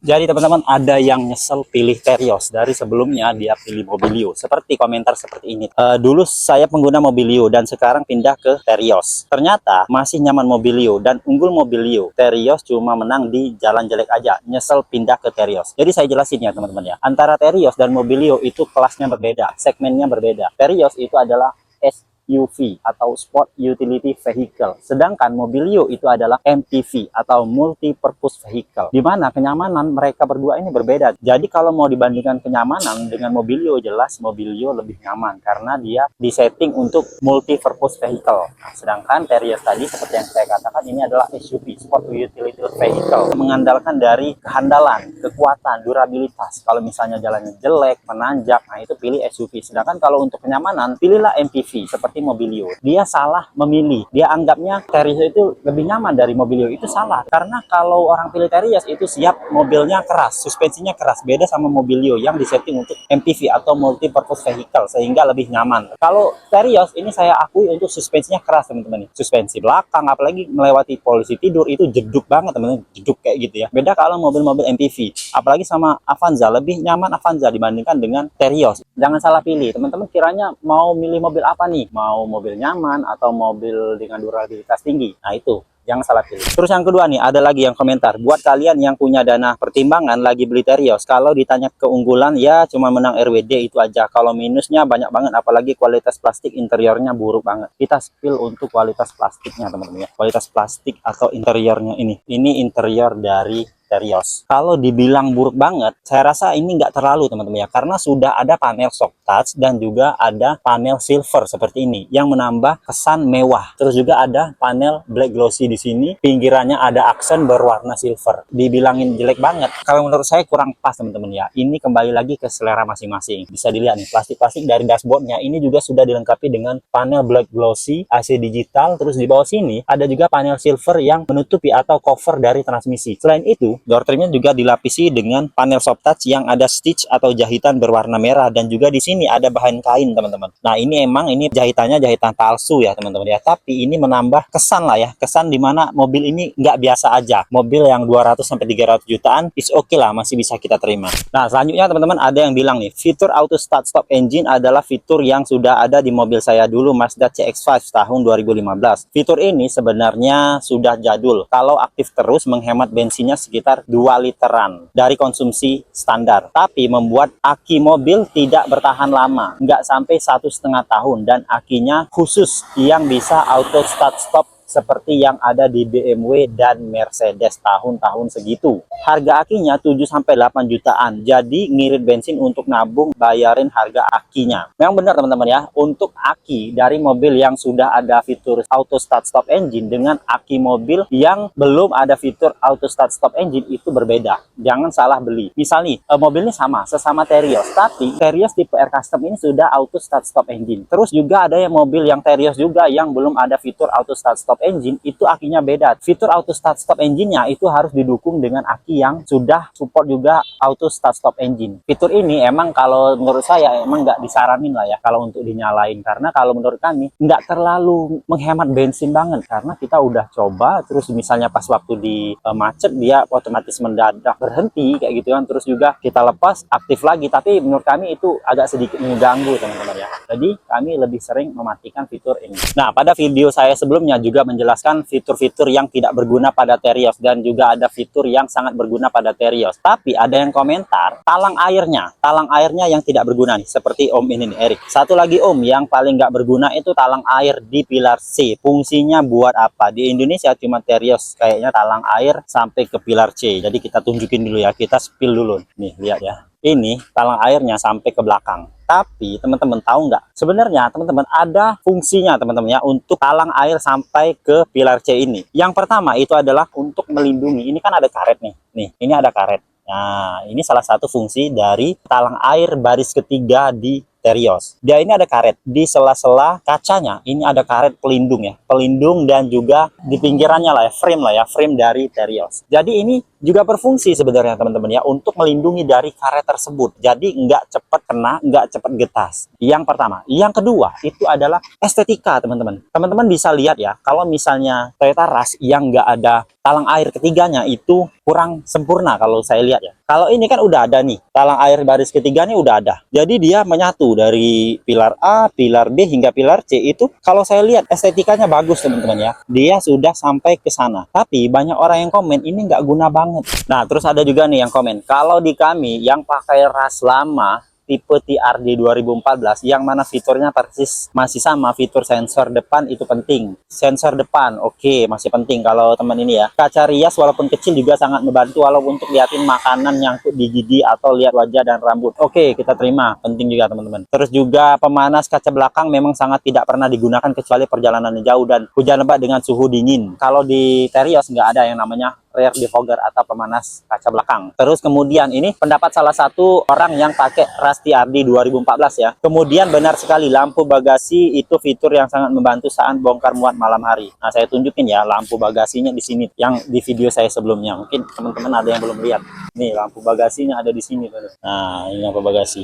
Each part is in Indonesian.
Jadi teman-teman, ada yang nyesel pilih Terios dari sebelumnya dia pilih Mobilio. Seperti komentar seperti ini. Dulu saya pengguna Mobilio dan sekarang pindah ke Terios. Ternyata masih nyaman Mobilio dan unggul Mobilio. Terios cuma menang di jalan jelek aja. Nyesel pindah ke Terios. Jadi saya jelasin ya teman-teman ya. Antara Terios dan Mobilio itu kelasnya berbeda, segmennya berbeda. Terios itu adalah SUV atau Sport Utility Vehicle. Sedangkan Mobilio itu adalah MPV atau Multi Purpose Vehicle. Di mana kenyamanan mereka berdua ini berbeda. Jadi kalau mau dibandingkan kenyamanan dengan Mobilio, jelas Mobilio lebih nyaman karena dia disetting untuk Multi Purpose Vehicle. Nah, sedangkan Terios tadi seperti yang saya katakan ini adalah SUV, Sport Utility Vehicle. Mengandalkan dari kehandalan, kekuatan, durabilitas. Kalau misalnya jalannya jelek, menanjak, nah itu pilih SUV. Sedangkan kalau untuk kenyamanan, pilihlah MPV seperti Mobilio. Dia salah memilih. Dia anggapnya Terios itu lebih nyaman dari Mobilio. Itu salah. Karena kalau orang pilih Terios itu siap mobilnya keras, suspensinya keras. Beda sama Mobilio yang disetting untuk MPV atau Multi Purpose Vehicle sehingga lebih nyaman. Kalau Terios ini saya akui untuk suspensinya keras teman-teman. Suspensi belakang apalagi melewati polisi tidur itu jeduk banget teman-teman. Jeduk kayak gitu ya. Beda kalau mobil-mobil MPV. Apalagi sama Avanza, lebih nyaman Avanza dibandingkan dengan Terios. Jangan salah pilih. Teman-teman kiranya mau milih mobil apa nih? Mau mobil nyaman atau mobil dengan durabilitas tinggi? Nah itu, jangan salah pilih. Terus yang kedua nih, ada lagi yang komentar. Buat kalian yang punya dana pertimbangan lagi beli Terios, kalau ditanya keunggulan ya cuma menang RWD itu aja. Kalau minusnya banyak banget, apalagi kualitas plastik interiornya buruk banget. Kita spill untuk kualitas plastiknya teman-teman ya. Kualitas plastik atau interiornya ini. Ini interior dari Terios. Kalau dibilang buruk banget, saya rasa ini nggak terlalu teman-teman ya, karena sudah ada panel soft touch dan juga ada panel silver seperti ini yang menambah kesan mewah. Terus juga ada panel black glossy di sini, pinggirannya ada aksen berwarna silver. Dibilangin jelek banget, kalau menurut saya kurang pas teman-teman ya. Ini kembali lagi ke selera masing-masing. Bisa dilihat nih, plastik-plastik dari dashboardnya ini juga sudah dilengkapi dengan panel black glossy, AC digital. Terus di bawah sini ada juga panel silver yang menutupi atau cover dari transmisi. Selain itu, door trimnya juga dilapisi dengan panel soft touch yang ada stitch atau jahitan berwarna merah dan juga di sini ada bahan kain teman-teman. Nah ini emang ini jahitannya jahitan palsu ya teman-teman ya, tapi ini menambah kesan lah ya, kesan dimana mobil ini nggak biasa aja. Mobil yang 200 sampai 300 jutaan is oke lah, masih bisa kita terima. Nah selanjutnya teman-teman ada yang bilang nih, fitur auto start stop engine adalah fitur yang sudah ada di mobil saya dulu Mazda CX-5 tahun 2015. Fitur ini sebenarnya sudah jadul. Kalau aktif terus menghemat bensinnya sekitar 2 literan dari konsumsi standar, tapi membuat aki mobil tidak bertahan lama, nggak sampai 1,5 tahun, dan akinya khusus yang bisa auto start stop seperti yang ada di BMW dan Mercedes tahun-tahun segitu. Harga akinya 7-8 jutaan. Jadi ngirit bensin untuk nabung bayarin harga akinya. Memang benar teman-teman ya, untuk aki dari mobil yang sudah ada fitur auto start stop engine dengan aki mobil yang belum ada fitur auto start stop engine itu berbeda. Jangan salah beli. Misal nih, mobilnya sama, sesama Terios, tapi Terios tipe R Custom ini sudah auto start stop engine. Terus juga ada yang mobil yang Terios juga yang belum ada fitur auto start stop engine, itu akinya beda. Fitur auto start stop engine-nya itu harus didukung dengan aki yang sudah support juga auto start stop engine. Fitur ini emang kalau menurut saya emang nggak disaranin lah ya kalau untuk dinyalain, karena kalau menurut kami nggak terlalu menghemat bensin banget, karena kita udah coba terus misalnya pas waktu di macet dia otomatis mendadak berhenti kayak gitu kan, terus juga kita lepas aktif lagi, tapi menurut kami itu agak sedikit mengganggu teman-teman ya. Jadi kami lebih sering mematikan fitur ini. Nah pada video saya sebelumnya juga menjelaskan fitur-fitur yang tidak berguna pada Terios dan juga ada fitur yang sangat berguna pada Terios. Tapi ada yang komentar talang airnya yang tidak berguna nih, seperti Om ini nih, Erik. Satu lagi Om yang paling nggak berguna itu talang air di pilar C. Fungsinya buat apa? Di Indonesia cuma Terios kayaknya talang air sampai ke pilar C. Jadi kita tunjukin dulu ya, kita spill dulu. Nih lihat ya. Ini talang airnya sampai ke belakang. Tapi teman-teman tahu nggak? Sebenarnya teman-teman ada fungsinya teman-teman ya untuk talang air sampai ke pilar C ini. Yang pertama itu adalah untuk melindungi. Ini kan ada karet nih. Nih, ini ada karet. Nah, ini salah satu fungsi dari talang air baris ketiga di Terios. Dia ini ada karet di sela-sela kacanya, ini ada karet pelindung ya, pelindung, dan juga di pinggirannya lah ya, frame dari Terios. Jadi ini juga berfungsi sebenarnya teman-teman ya, untuk melindungi dari karet tersebut. Jadi nggak cepat kena, nggak cepat getas. Yang pertama. Yang kedua, itu adalah estetika teman-teman. Teman-teman bisa lihat ya, kalau misalnya Toyota Rush yang nggak ada talang air ketiganya itu kurang sempurna kalau saya lihat ya. Kalau ini kan udah ada nih, talang air baris ketiganya udah ada. Jadi dia menyatu dari pilar A, pilar B, hingga pilar C. Itu kalau saya lihat estetikanya bagus teman-teman ya. Dia sudah sampai ke sana. Tapi banyak orang yang komen ini nggak guna banget. Nah, terus ada juga nih yang komen, kalau di kami yang pakai Rush lama tipe TRD 2014 yang mana fiturnya persis masih sama, fitur sensor depan itu penting. Sensor depan oke, masih penting kalau teman ini ya. Kaca rias walaupun kecil juga sangat membantu walaupun untuk liatin makanan nyangkut di gigi atau lihat wajah dan rambut. Oke, kita terima, penting juga teman-teman. Terus juga pemanas kaca belakang memang sangat tidak pernah digunakan kecuali perjalanan jauh dan hujan lebat dengan suhu dingin. Kalau di Terios nggak ada yang namanya rear defogger atau pemanas kaca belakang. Terus kemudian ini pendapat salah satu orang yang pakai Rush TRD 2014 ya. Kemudian benar sekali, lampu bagasi itu fitur yang sangat membantu saat bongkar muat malam hari. Nah, saya tunjukin ya lampu bagasinya di sini yang di video saya sebelumnya. Mungkin teman-teman ada yang belum lihat. Nih lampu bagasinya ada di sini. Nah, ini lampu bagasi.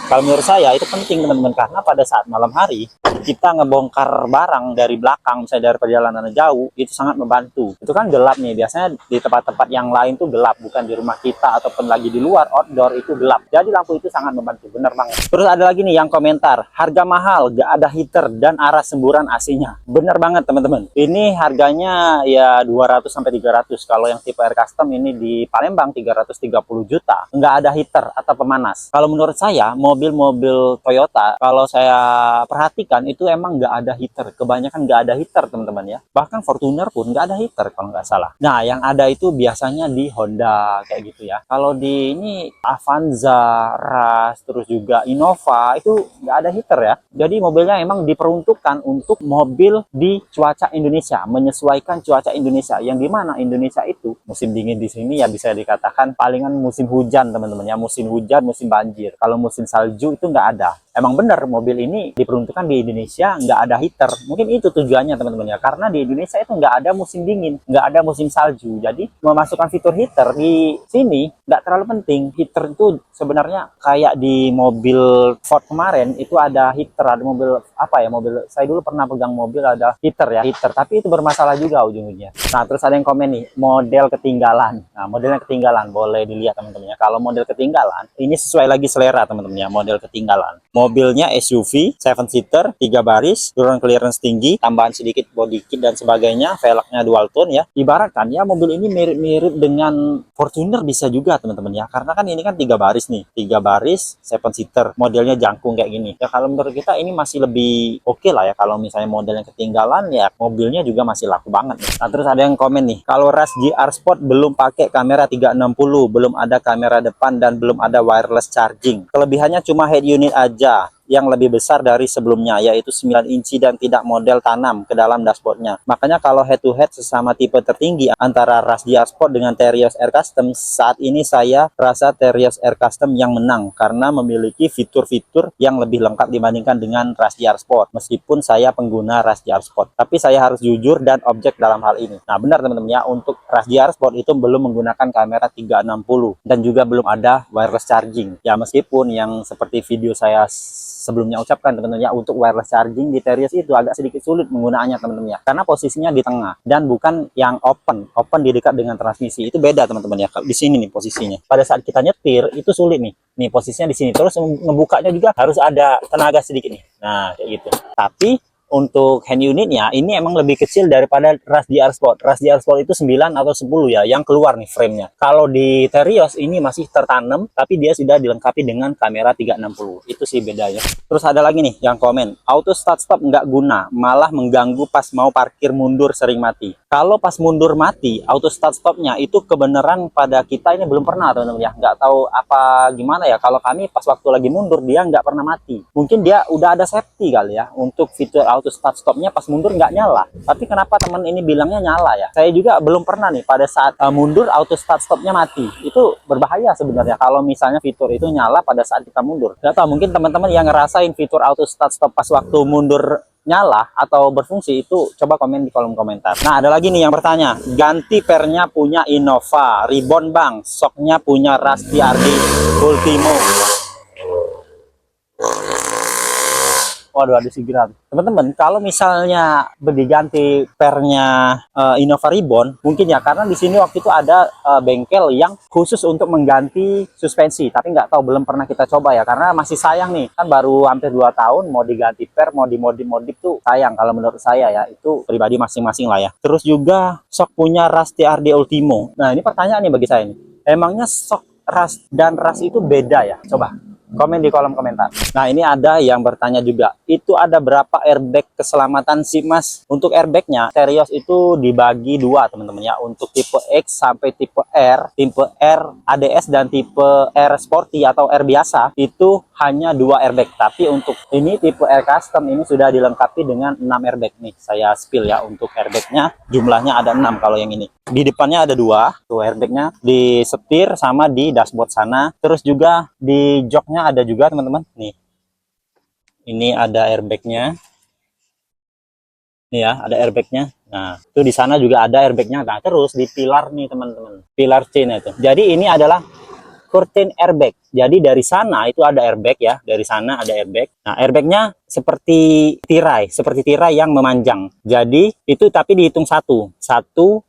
Kalau menurut saya itu penting teman-teman, karena pada saat malam hari kita ngebongkar barang dari belakang, misalnya dari perjalanan jauh, itu sangat membantu. Itu kan gelap nih, biasanya di tempat-tempat yang lain tuh gelap, bukan di rumah kita ataupun lagi di luar outdoor itu gelap. Jadi lampu itu sangat membantu, bener banget. Terus ada lagi nih yang komentar, harga mahal, gak ada heater dan arah semburan AC-nya. Bener banget teman-teman. Ini harganya ya 200 sampai 300. Kalau yang tipe Air Custom ini di Palembang 330 juta. Nggak ada heater atau pemanas. Kalau menurut saya mobil-mobil Toyota, kalau saya perhatikan itu emang nggak ada heater. Kebanyakan nggak ada heater teman-teman ya. Bahkan Fortuner pun nggak ada heater kalau nggak salah. Nah, yang ada itu biasanya di Honda kayak gitu ya. Kalau di ini Avanza, Rush, terus juga Innova itu nggak ada heater ya. Jadi mobilnya emang diperuntukkan untuk mobil di cuaca Indonesia, menyesuaikan cuaca Indonesia. Yang dimana Indonesia itu musim dingin di sini ya bisa dikatakan palingan musim hujan teman-teman ya. Musim hujan, musim banjir. Kalau musim salju itu nggak ada. Emang benar mobil ini diperuntukkan di Indonesia nggak ada heater. Mungkin itu tujuannya teman-teman ya, karena di Indonesia itu nggak ada musim dingin, nggak ada musim salju. Jadi memasukkan fitur heater di sini nggak terlalu penting. Heater itu sebenarnya kayak di mobil Ford kemarin itu ada heater, ada mobil apa ya, mobil saya dulu pernah pegang mobil ada heater ya, heater, tapi itu bermasalah juga ujung-ujungnya. Nah, terus ada yang komen nih, model ketinggalan. Nah, modelnya ketinggalan boleh dilihat teman-teman ya. Kalau model ketinggalan ini sesuai lagi selera teman-teman ya, model ketinggalan. Mobilnya SUV, 7-seater, 3 baris, ground clearance tinggi, tambahan sedikit body kit dan sebagainya, velgnya dual tone ya. Ibaratkan ya mobil ini mirip-mirip dengan Fortuner bisa juga teman-teman ya. Karena kan ini kan 3 baris nih, 3 baris, 7-seater, modelnya jangkung kayak gini. Ya kalau menurut kita ini masih lebih oke lah ya. Kalau misalnya modelnya ketinggalan ya mobilnya juga masih laku banget nih. Nah, terus ada yang komen nih, kalau Rush GR Sport belum pakai kamera 360, belum ada kamera depan dan belum ada wireless charging. Kelebihannya cuma head unit aja yang lebih besar dari sebelumnya, yaitu 9 inci dan tidak model tanam ke dalam dashboardnya. Makanya kalau head to head sesama tipe tertinggi antara Rush GR Sport dengan Terios Air Custom, saat ini saya rasa Terios Air Custom yang menang karena memiliki fitur-fitur yang lebih lengkap dibandingkan dengan Rush GR Sport. Meskipun saya pengguna Rush GR Sport, tapi saya harus jujur dan objek dalam hal ini. Nah, benar teman-teman ya, untuk Rush GR Sport itu belum menggunakan kamera 360 dan juga belum ada wireless charging. Ya meskipun yang seperti video saya sebelumnya ucapkan teman-teman ya, untuk wireless charging di Terios itu agak sedikit sulit penggunaannya teman-teman ya, karena posisinya di tengah dan bukan yang open di dekat dengan transmisi. Itu beda teman-teman ya. Di sini nih posisinya, pada saat kita nyetir itu sulit nih posisinya di sini. Terus ngebukanya juga harus ada tenaga sedikit nih. Nah kayak gitu. Tapi untuk hand unitnya ini emang lebih kecil daripada Rush GR Sport. Rush GR Sport itu 9 atau 10 ya yang keluar nih framenya. Kalau di Terios ini masih tertanam, tapi dia sudah dilengkapi dengan kamera 360. Itu sih bedanya. Terus ada lagi nih yang komen, auto start stop nggak guna, malah mengganggu pas mau parkir mundur sering mati. Kalau pas mundur mati, auto start stopnya itu kebenaran pada kita ini belum pernah teman-teman ya. Nggak tahu apa gimana ya. Kalau kami pas waktu lagi mundur dia nggak pernah mati. Mungkin dia udah ada safety kali ya untuk fitur auto auto start stopnya pas mundur nggak nyala. Tapi kenapa teman ini bilangnya nyala ya? Saya juga belum pernah nih pada saat mundur auto start stopnya mati. Itu berbahaya sebenarnya kalau misalnya fitur itu nyala pada saat kita mundur. Nggak tahu, mungkin teman-teman yang ngerasain fitur auto start stop pas waktu mundur nyala atau berfungsi itu coba komen di kolom komentar. Nah, ada lagi nih yang bertanya, ganti pernya punya Innova, Ribbon bang, shocknya punya Rusty RD Ultimo. Waduh, ada sigiran. Teman-teman, kalau misalnya diganti pernya Innova Ribbon, mungkin ya karena di sini waktu itu ada bengkel yang khusus untuk mengganti suspensi, tapi nggak tahu, belum pernah kita coba ya, karena masih sayang nih, kan baru hampir 2 tahun mau diganti per, mau dimodif tuh sayang kalau menurut saya ya, itu pribadi masing-masing lah ya. Terus juga shock punya Rusty RD Ultimo. Nah, ini pertanyaan nih bagi saya nih, emangnya shock Ras dan Ras itu beda ya? Coba komen di kolom komentar. Nah, ini ada yang bertanya juga, itu ada berapa airbag keselamatan sih mas? Untuk airbagnya Terios itu dibagi dua teman-teman ya, untuk tipe X sampai tipe R ADS dan tipe R Sporty atau R biasa itu hanya 2 airbag. Tapi untuk ini tipe R Custom ini sudah dilengkapi dengan 6 airbag nih. Saya spill ya, untuk airbagnya jumlahnya ada 6 kalau yang ini. Di depannya ada 2 tuh airbagnya, di setir sama di dashboard sana. Terus juga di joknya ada juga teman-teman nih, ini ada airbagnya nih ya, ada airbagnya. Nah, itu di sana juga ada airbagnya. Nah, terus di pilar nih teman-teman, pilar chain itu, jadi ini adalah curtain airbag. Jadi dari sana itu ada airbag ya, dari sana ada airbag. Nah, airbagnya seperti tirai yang memanjang. Jadi itu tapi dihitung satu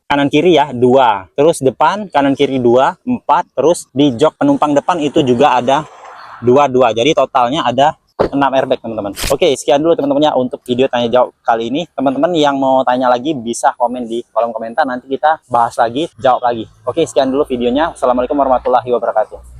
kanan kiri ya, 2, terus depan kanan kiri 2, 4, terus di jok penumpang depan itu juga ada 2. Jadi totalnya ada 6 airbag teman-teman. Oke, sekian dulu teman-teman ya untuk video tanya jawab kali ini. Teman-teman yang mau tanya lagi bisa komen di kolom komentar, nanti kita bahas lagi, jawab lagi. Oke, sekian dulu videonya. Assalamualaikum warahmatullahi wabarakatuh.